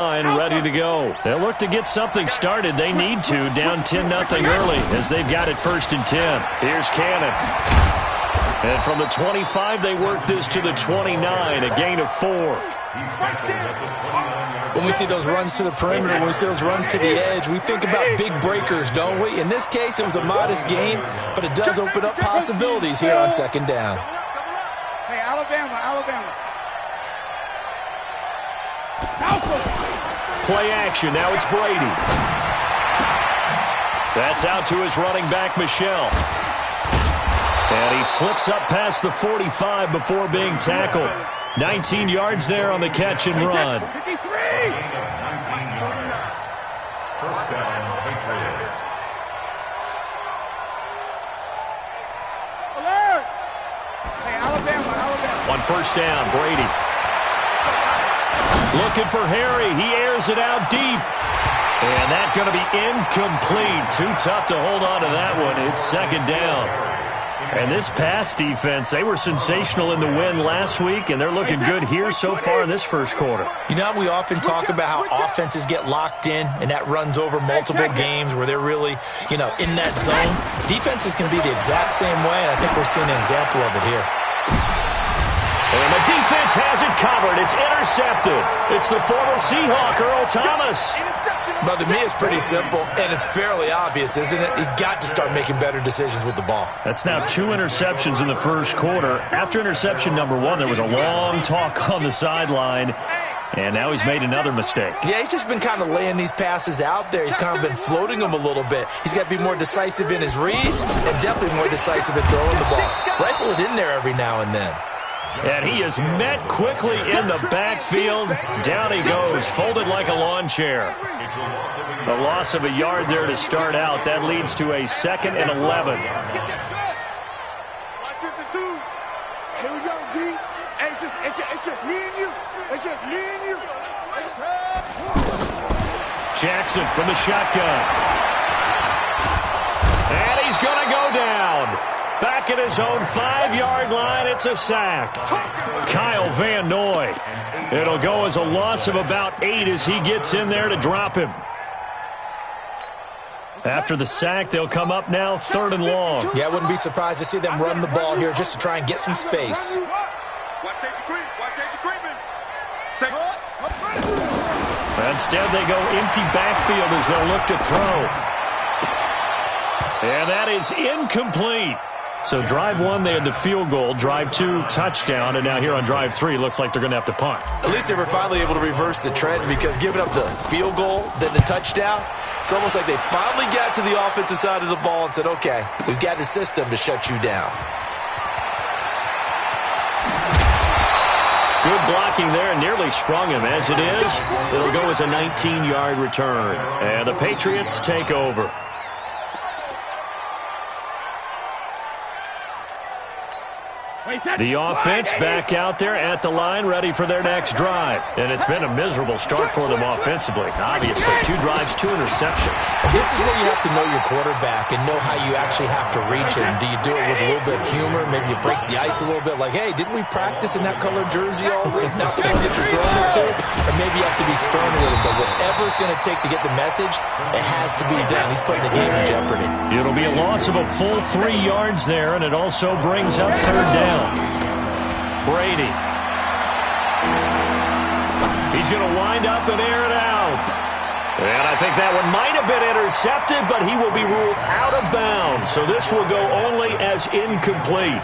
line ready to go. They'll look to get something started. They need to, down 10-0 early as they've got it 1st and 10. Here's Cannon. And from the 25, they work this to the 29, a gain of 4. When we see those runs to the perimeter, when we see those runs to the edge, we think about big breakers, don't we? In this case, it was a modest gain, but it does open up possibilities here on 2nd down. Hey, Alabama. Play action. Now it's Brady. That's out to his running back, Michelle. And he slips up past the 45 before being tackled. 19 yards there on the catch and run. 53! 19 yards. First down, Patriots. Alert! Hey, Alabama. On 1st down, Brady. Looking for Harry. He airs it out deep. And that's going to be incomplete. Too tough to hold on to that one. It's 2nd down. And this pass defense, they were sensational in the win last week, and they're looking good here so far in this 1st quarter. You know, we often talk about how offenses get locked in, and that runs over multiple games where they're really, in that zone. Defenses can be the exact same way, and I think we're seeing an example of it here. And the defense has it covered. It's intercepted. It's the former Seahawk, Earl Thomas. But to me, it's pretty simple, and it's fairly obvious, isn't it? He's got to start making better decisions with the ball. That's now 2 interceptions in the 1st quarter. After interception number 1, there was a long talk on the sideline, and now he's made another mistake. Yeah, he's just been kind of laying these passes out there. He's kind of been floating them a little bit. He's got to be more decisive in his reads and definitely more decisive in throwing the ball. Rifle it in there every now and then. And he is met quickly in the backfield. Down he goes, folded like a lawn chair. A loss of a yard there to start out. That leads to a 2nd and 11. Here we go, D. Hey, it's just me and you. It's just me and you. Jackson from the shotgun. And he's going to go down. Back at his own 5-yard line, it's a sack. Kyle Van Noy. It'll go as a loss of about 8 as he gets in there to drop him. After the sack, they'll come up now 3rd and long. Yeah, I wouldn't be surprised to see them run the ball here just to try and get some space. Instead, they go empty backfield as they'll look to throw. And that is incomplete. So drive 1, they had the field goal. Drive 2, touchdown. And now here on drive 3, looks like they're going to have to punt. At least they were finally able to reverse the trend, because giving up the field goal, then the touchdown, it's almost like they finally got to the offensive side of the ball and said, okay, we've got the system to shut you down. Good blocking there, nearly sprung him. As it is, it'll go as a 19-yard return. And the Patriots take over. The offense back out there at the line, ready for their next drive. And it's been a miserable start for them offensively. Obviously, 2 drives, 2 interceptions. This is where you have to know your quarterback and know how you actually have to reach him. Do you do it with a little bit of humor? Maybe you break the ice a little bit, like, hey, didn't we practice in that colored jersey all week? Not the one that you're throwing it to. Or maybe you have to be stern with him. But whatever it's going to take to get the message, it has to be done. He's putting the game in jeopardy. It'll be a loss of a full 3 yards there, and it also brings up 3rd down. Brady. He's going to wind up and air it out. And I think that one might have been intercepted, but he will be ruled out of bounds. So this will go only as incomplete.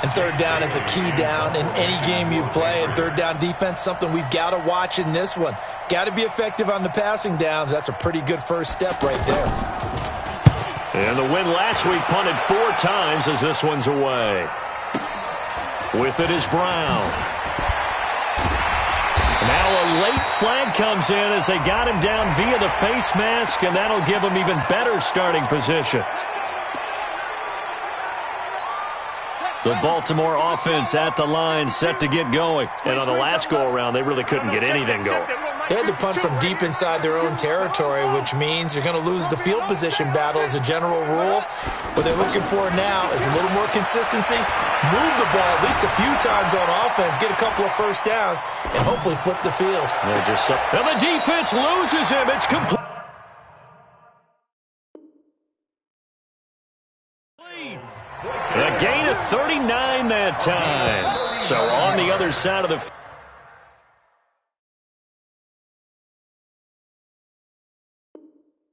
And 3rd down is a key down in any game you play. And 3rd down defense, something we've got to watch in this one. Got to be effective on the passing downs. That's a pretty good first step right there. And the win last week punted 4 times as this one's away. With it is Brown. Now a late flag comes in as they got him down via the face mask, and that'll give him even better starting position. The Baltimore offense at the line, set to get going. And on the last go-around, they really couldn't get anything going. They had to punt from deep inside their own territory, which means you're going to lose the field position battle as a general rule. What they're looking for now is a little more consistency, move the ball at least a few times on offense, get a couple of first downs, and hopefully flip the field. And the defense loses him. It's complete. A gain of 39 that time. So on the other side of the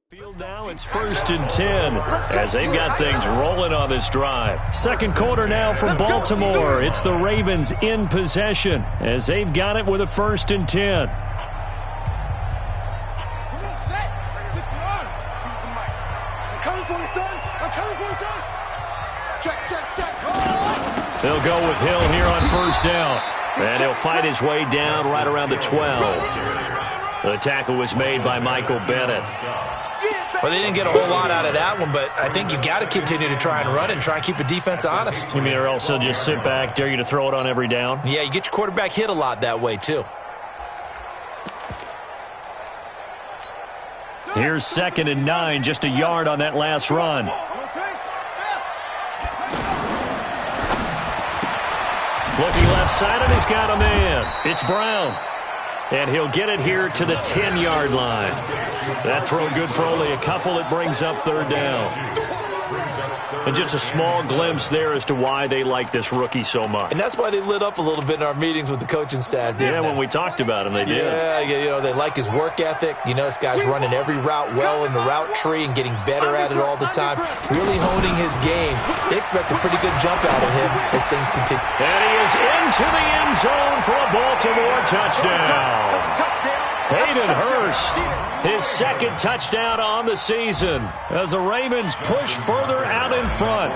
field now, it's 1st and 10 as they've got things rolling on this drive. Second quarter now from Baltimore. It's the Ravens in possession as they've got it with a 1st and 10. They'll go with Hill here on 1st down. And he'll fight his way down right around the 12. The tackle was made by Michael Bennett. Well, they didn't get a whole lot out of that one, but I think you've got to continue to try and run and try and keep the defense honest. You mean, or else they'll just sit back, dare you to throw it on every down? Yeah, you get your quarterback hit a lot that way, too. Here's 2nd and 9, just a yard on that last run. Looking left side, and he's got a man. It's Brown. And he'll get it here to the 10-yard line. That throw good for only a couple. It brings up 3rd down. And just a small glimpse there as to why they like this rookie so much. And that's why they lit up a little bit in our meetings with the coaching staff, Yeah, when we talked about him, they did. Yeah, you know, they like his work ethic. You know, this guy's running every route well in the route tree and getting better at it all the time, really honing his game. They expect a pretty good jump out of him as things continue. And he is into the end zone for a Baltimore touchdown. Hayden Hurst, his 2nd touchdown on the season as the Ravens push further out in front.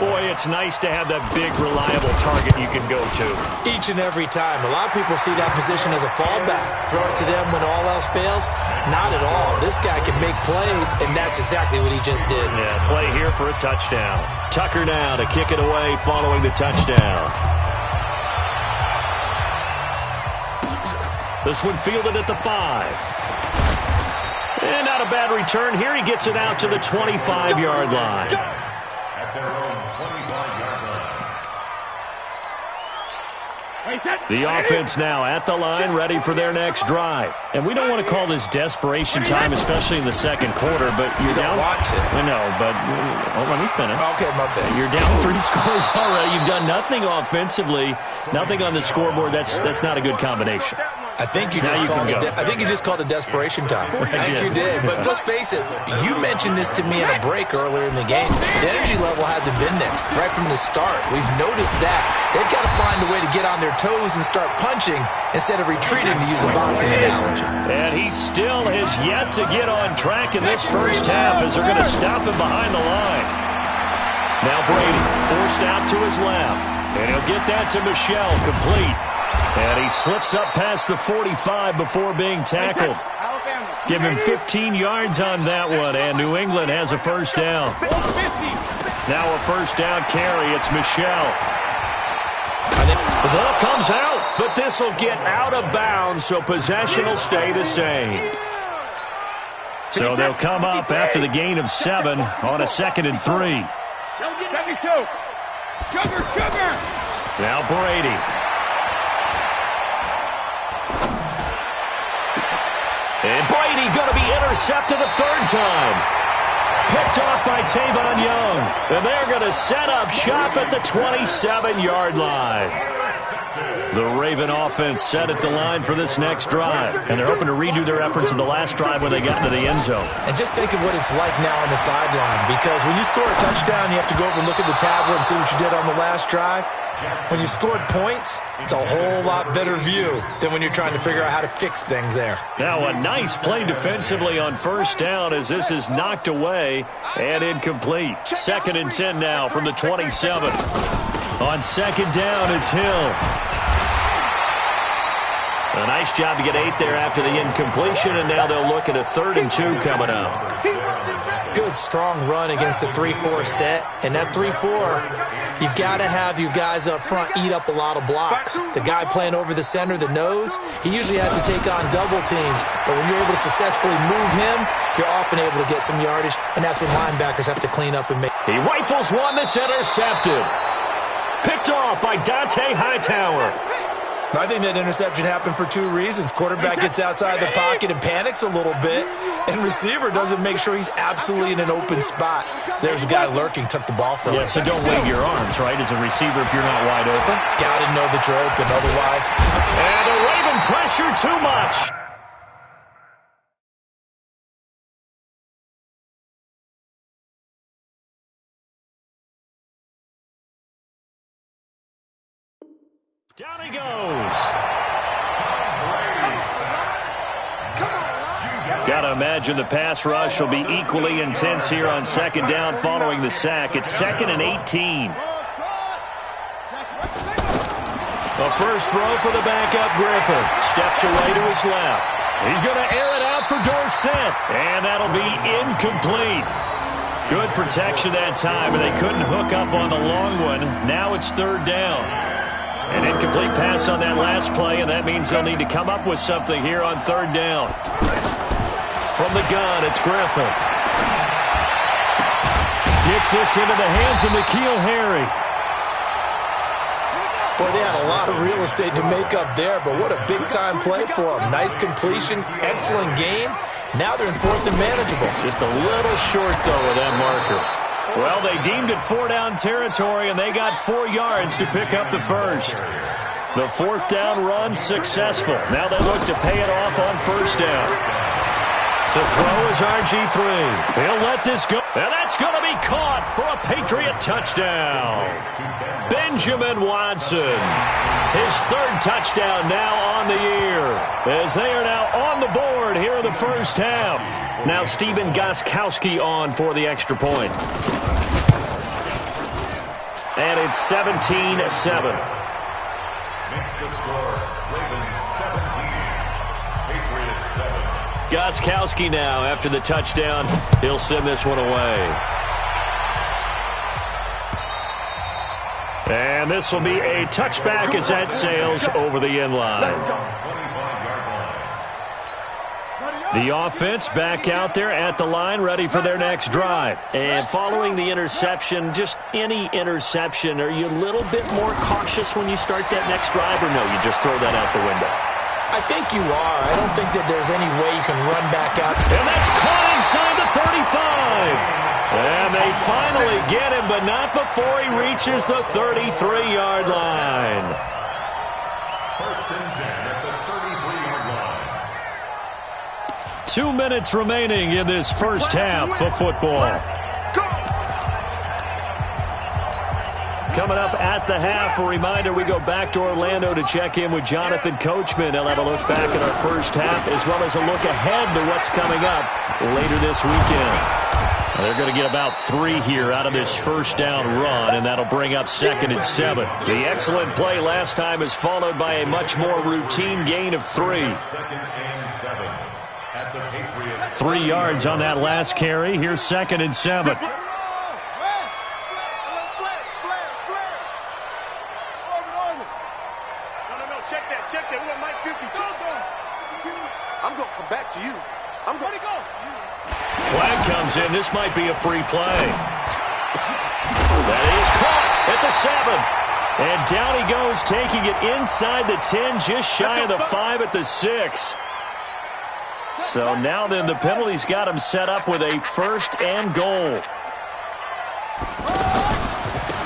Boy, it's nice to have that big, reliable target you can go to. Each and every time. A lot of people see that position as a fallback. Throw it to them when all else fails. Not at all. This guy can make plays, and that's exactly what he just did. Yeah, play here for a touchdown. Tucker now to kick it away following the touchdown. This one fielded at the 5. And not a bad return here. He gets it out to the 25-yard line. At their own 25-yard line. The offense now at the line, ready for their next drive. And we don't want to call this desperation time, especially in the second quarter, but you're down. You don't want to. I know, but let me finish. Okay, my bad. You're down 3 scores already. You've done nothing offensively, nothing on the scoreboard. That's not a good combination. I think you just called it desperation time. I think you did. But let's face it, you mentioned this to me in a break earlier in the game. The energy level hasn't been there right from the start. We've noticed that. They've got to find a way to get on their toes and start punching instead of retreating, to use a boxing analogy. And he still has yet to get on track in this first half as they're going to stop him behind the line. Now Brady forced out to his left. And he'll get that to Michelle, complete. And he slips up past the 45 before being tackled. Give him 15 yards on that one, and New England has a first down. Now a first down carry. It's Michelle. The ball comes out, but this will get out of bounds, so possession will stay the same. So they'll come up after the gain of 7 on a 2nd and 3. Now Brady. And Brady going to be intercepted a 3rd time. Picked off by Tavon Young. And they're going to set up shop at the 27-yard line. The Raven offense set at the line for this next drive. And they're hoping to redo their efforts in the last drive when they got into the end zone. And just think of what it's like now on the sideline. Because when you score a touchdown, you have to go over and look at the tablet and see what you did on the last drive. When you scored points, it's a whole lot better view than when you're trying to figure out how to fix things there. Now a nice play defensively on first down as this is knocked away and incomplete. 2nd and 10 now from the 27. On 2nd down, it's Hill. A nice job to get 8 there after the incompletion, and now they'll look at a 3rd and 2 coming up. Good, strong run against the 3-4 set. And that 3-4, you got to have your guys up front eat up a lot of blocks. The guy playing over the center, the nose, he usually has to take on double teams. But when you're able to successfully move him, you're often able to get some yardage, and that's when linebackers have to clean up and make. He rifles one that's intercepted. Picked off by Dante Hightower. I think that interception happened for 2 reasons. Quarterback gets outside the pocket and panics a little bit, and receiver doesn't make sure he's absolutely in an open spot. So there's a guy lurking, took the ball from him. Yeah, so don't wave your arms, right, as a receiver if you're not wide open. Got to know that you're open, otherwise. And the Raven pressure too much. Down he goes. Got to imagine the pass rush will be equally intense here on 2nd down following the sack. It's 2nd and 18. A first throw for the backup Griffin. Steps away to his left. He's going to air it out for Dorsett. And that'll be incomplete. Good protection that time, and they couldn't hook up on the long one. Now it's 3rd down. An incomplete pass on that last play, and that means they'll need to come up with something here on 3rd down. From the gun, it's Griffin. Gets this into the hands of N'Keal Harry. Boy, they had a lot of real estate to make up there, but what a big-time play for them. Nice completion, excellent game. Now they're in 4th and manageable. Just a little short, though, with that marker. Well, they deemed it 4-down territory, and they got 4 yards to pick up the first. The 4th down run successful. Now they look to pay it off on 1st down. To throw is RG3. He'll let this go. And that's going to be caught for a Patriot touchdown. Benjamin Watson. His 3rd touchdown now on the year. As they are now on the board here in the first half. Now Stephen Gostkowski on for the extra point. And it's 17-7. Makes the score. Ravens 17. Patriots 7. Gostkowski now, after the touchdown, he'll send this one away. And this will be a touchback as that sails over the end line. The offense back out there at the line, ready for their next drive. And following the interception, just any interception, are you a little bit more cautious when you start that next drive, or no, you just throw that out the window? I think you are. I don't think that there's any way you can run back out. And that's caught inside the 35. And they finally get him, but not before he reaches the 33-yard line. 1st and 10 at the 33-yard line. 2 minutes remaining in this first half of football. Coming up at the half, a reminder, we go back to Orlando to check in with Jonathan Coachman. He'll have a look back at our first half as well as a look ahead to what's coming up later this weekend. They're going to get about 3 here out of this first down run, and that'll bring up 2nd and 7. The excellent play last time is followed by a much more routine gain of 3. 2nd and 7 at the Patriots. 3 yards on that last carry. Here's 2nd and 7. Flag comes in. This might be a free play. That is caught at the 7. And down he goes, taking it inside the 10, just shy of the 5 at the 6. So now then the penalty's got him set up with a 1st and goal.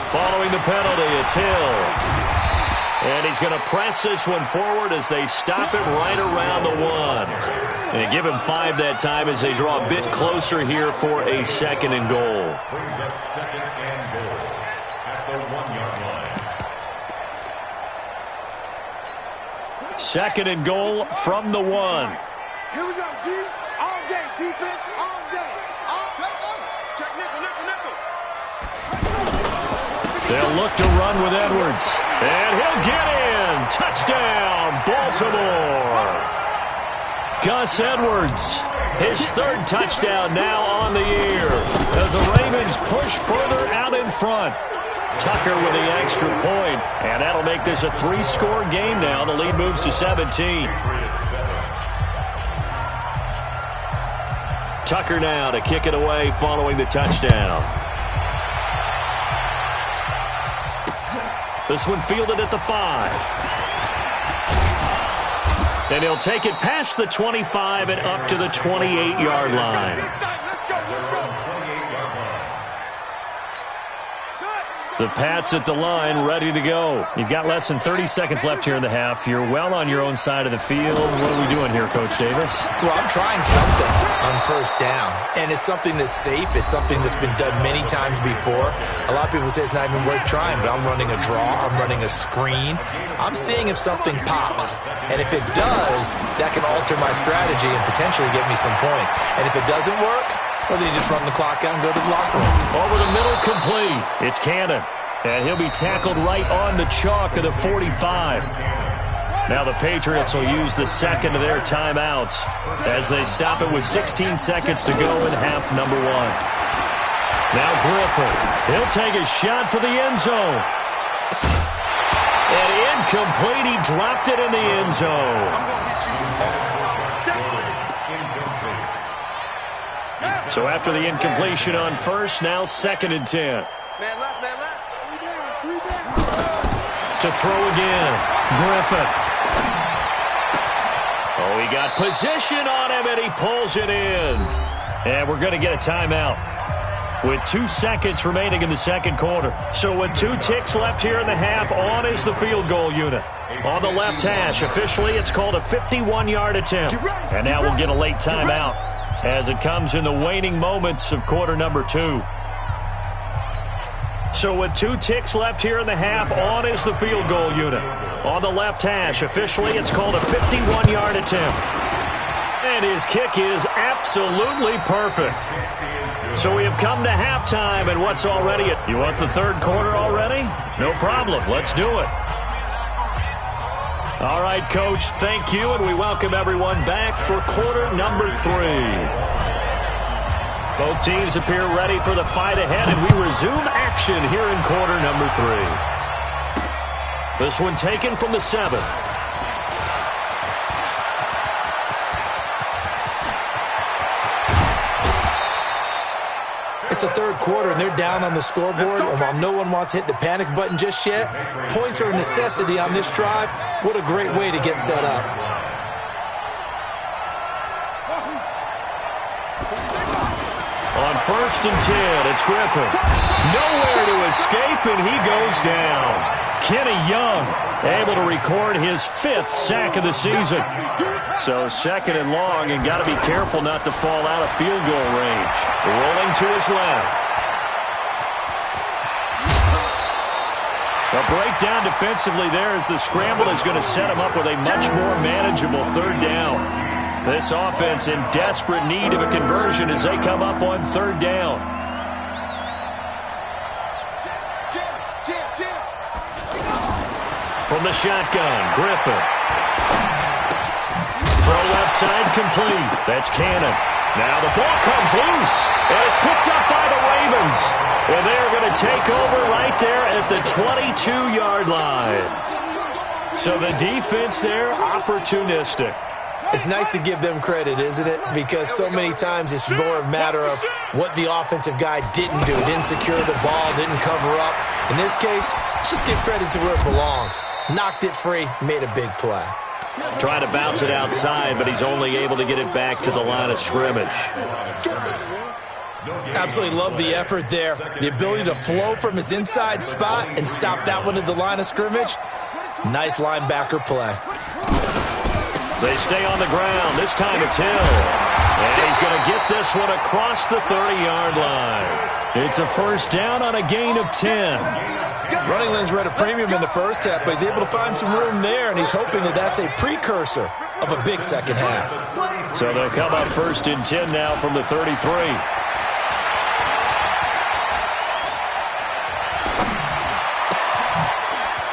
Following the penalty, it's Hill. And he's going to press this one forward as they stop it right around the 1. And give him 5 that time as they draw a bit closer here for a 2nd and goal. Brings up 2nd and goal at the 1-yard line. 2nd and goal from the 1. Here we go, D. All day, defense, all day. Check nickel. They'll look to run with Edwards. And he'll get in. Touchdown, Baltimore. Gus Edwards, his third touchdown now on the year as the Ravens push further out in front. Tucker with the extra point, and that'll make this a 3-score game now. The lead moves to 17. Tucker now to kick it away following the touchdown. This one fielded at the 5. And he'll take it past the 25 and up to the 28-yard line. The Pats at the line, ready to go. You've got less than 30 seconds left here in the half. You're well on your own side of the field. What are we doing here, Coach Davis? Well, I'm trying something on first down, and it's something that's safe. It's something that's been done many times before. A lot of people say it's not even worth trying, but I'm running a draw. I'm running a screen. I'm seeing if something pops, and if it does, that can alter my strategy and potentially get me some points. And if it doesn't work, well, then you just run the clock out and go to the locker room. Over the middle, complete. It's Cannon. And he'll be tackled right on the chalk of the 45. Now the Patriots will use the second of their timeouts as they stop it with 16 seconds to go in half number 1. Now Griffin. He'll take a shot for the end zone. And incomplete. He dropped it in the end zone. So after the incompletion on first, now 2nd and 10. To throw again. Griffin. Oh, he got position on him, and he pulls it in. And we're going to get a timeout with 2 seconds remaining in the second quarter. So with 2 ticks left here in the half, on is the field goal unit. On the left hash, officially it's called a 51-yard attempt. And now we'll get a late timeout as it comes in the waning moments of quarter number 2. So with 2 ticks left here in the half, on is the field goal unit. On the left hash, officially it's called a 51-yard attempt. And his kick is absolutely perfect. So we have come to halftime, and what's already it? You want the third quarter already? No problem. Let's do it. All right, Coach, thank you, and we welcome everyone back for quarter number 3. Both teams appear ready for the fight ahead, and we resume action here in quarter number 3. This one taken from the 7. It's the third quarter, and they're down on the scoreboard, and while no one wants to hit the panic button just yet, points are a necessity on this drive. What a great way to get set up. On 1st and 10, it's Griffin. Nowhere to escape, and he goes down. Kenny Young able to record his 5th sack of the season. So 2nd and long, and got to be careful not to fall out of field goal range. Rolling to his left. A breakdown defensively there as the scramble is going to set him up with a much more manageable 3rd down. This offense in desperate need of a conversion as they come up on 3rd down. From the shotgun, Griffin. Throw left side complete. That's Cannon. Now the ball comes loose, and it's picked up by the Ravens. And they're going to take over right there at the 22-yard line. So the defense there, opportunistic. It's nice to give them credit, isn't it? Because so many times it's more a matter of what the offensive guy didn't do. Didn't secure the ball, didn't cover up. In this case, let's just give credit to where it belongs. Knocked it free, made a big play. Trying to bounce it outside, but he's only able to get it back to the line of scrimmage. Absolutely love the effort there. The ability to flow from his inside spot and stop that one at the line of scrimmage. Nice linebacker play. They stay on the ground. This time it's Hill. And he's going to get this one across the 30-yard line. It's a 1st down on a gain of 10. Running lanes were at a premium in the first half, but he's able to find some room there, and he's hoping that that's a precursor of a big second half. So they'll come up 1st and 10 now from the 33.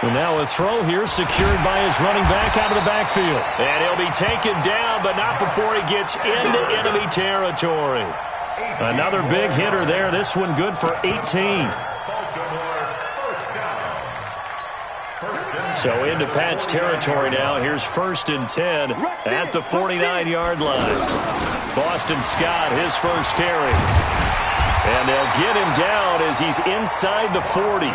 And now a throw here secured by his running back out of the backfield. And he'll be taken down, but not before he gets into enemy territory. Another big hitter there. This one good for 18. So into Pat's territory now. Here's 1st and 10 at the 49-yard line. Boston Scott, his first carry. And they'll get him down as he's inside the 40.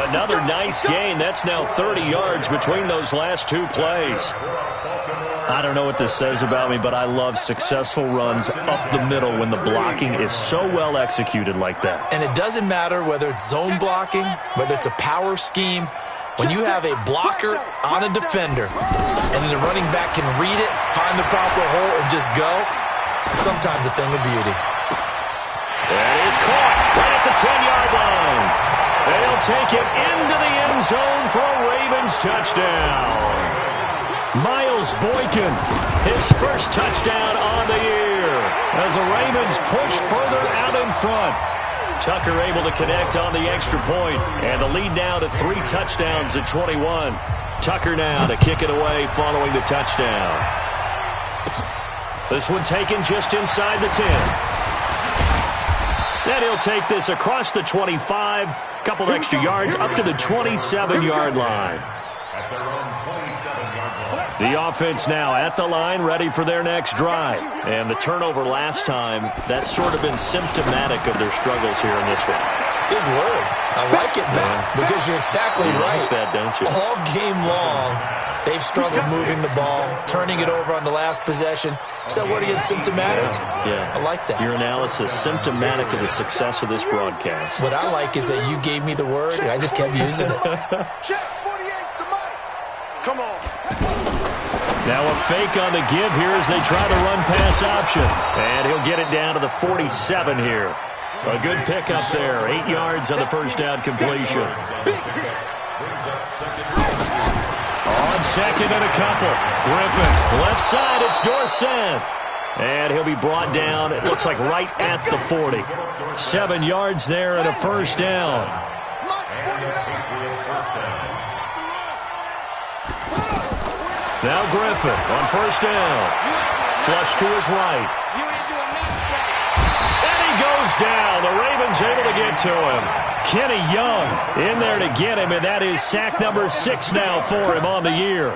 Another nice gain. That's now 30 yards between those last two plays. I don't know what this says about me, but I love successful runs up the middle when the blocking is so well executed like that. And it doesn't matter whether it's zone blocking, whether it's a power scheme. When you have a blocker on a defender and then the running back can read it, find the proper hole, and just go, sometimes a thing of beauty. That is caught right at the 10-yard line. They'll take it into the end zone for a Ravens touchdown. Miles Boykin, his first touchdown on the year as the Ravens push further out in front. Tucker able to connect on the extra point, and the lead now to 3 touchdowns at 21. Tucker now to kick it away following the touchdown. This one taken just inside the 10. Then he'll take this across the 25, couple extra yards up to the 27-yard line. The offense now at the line, ready for their next drive. And the turnover last time, that's sort of been symptomatic of their struggles here in this one. Big word. I like it, Matt, because you're exactly right. Like that, don't you? All game long, they've struggled moving the ball, turning it over on the last possession. Is that word again, symptomatic? Yeah. I like that. Your analysis, symptomatic of the success of this broadcast. What I like is that you gave me the word, and I just kept using it. Check 48's the mic. Come on. Now a fake on the give here as they try to run pass option. And he'll get it down to the 47 here. A good pickup there. 8 yards on the first down completion. On second and a couple. Griffin, left side, it's Dorsett. And he'll be brought down, it looks like right at the 40. 7 yards there and a first down. Now Griffin on first down. Flush to his right. And he goes down. The Ravens able to get to him. Kenny Young in there to get him, and that is sack number 6 now for him on the year.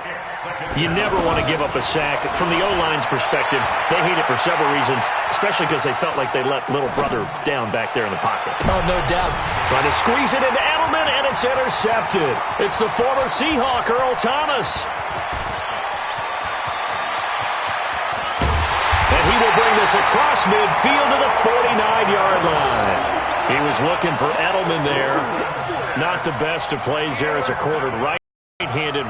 You never want to give up a sack. From the O-line's perspective, they hate it for several reasons, especially because they felt like they let little brother down back there in the pocket. Oh, no doubt. Trying to squeeze it into Edelman, and it's intercepted. It's the former Seahawk, Earl Thomas. And he will bring this across midfield to the 49-yard line. He was looking for Edelman there. Not the best of plays there as a quartered right-handed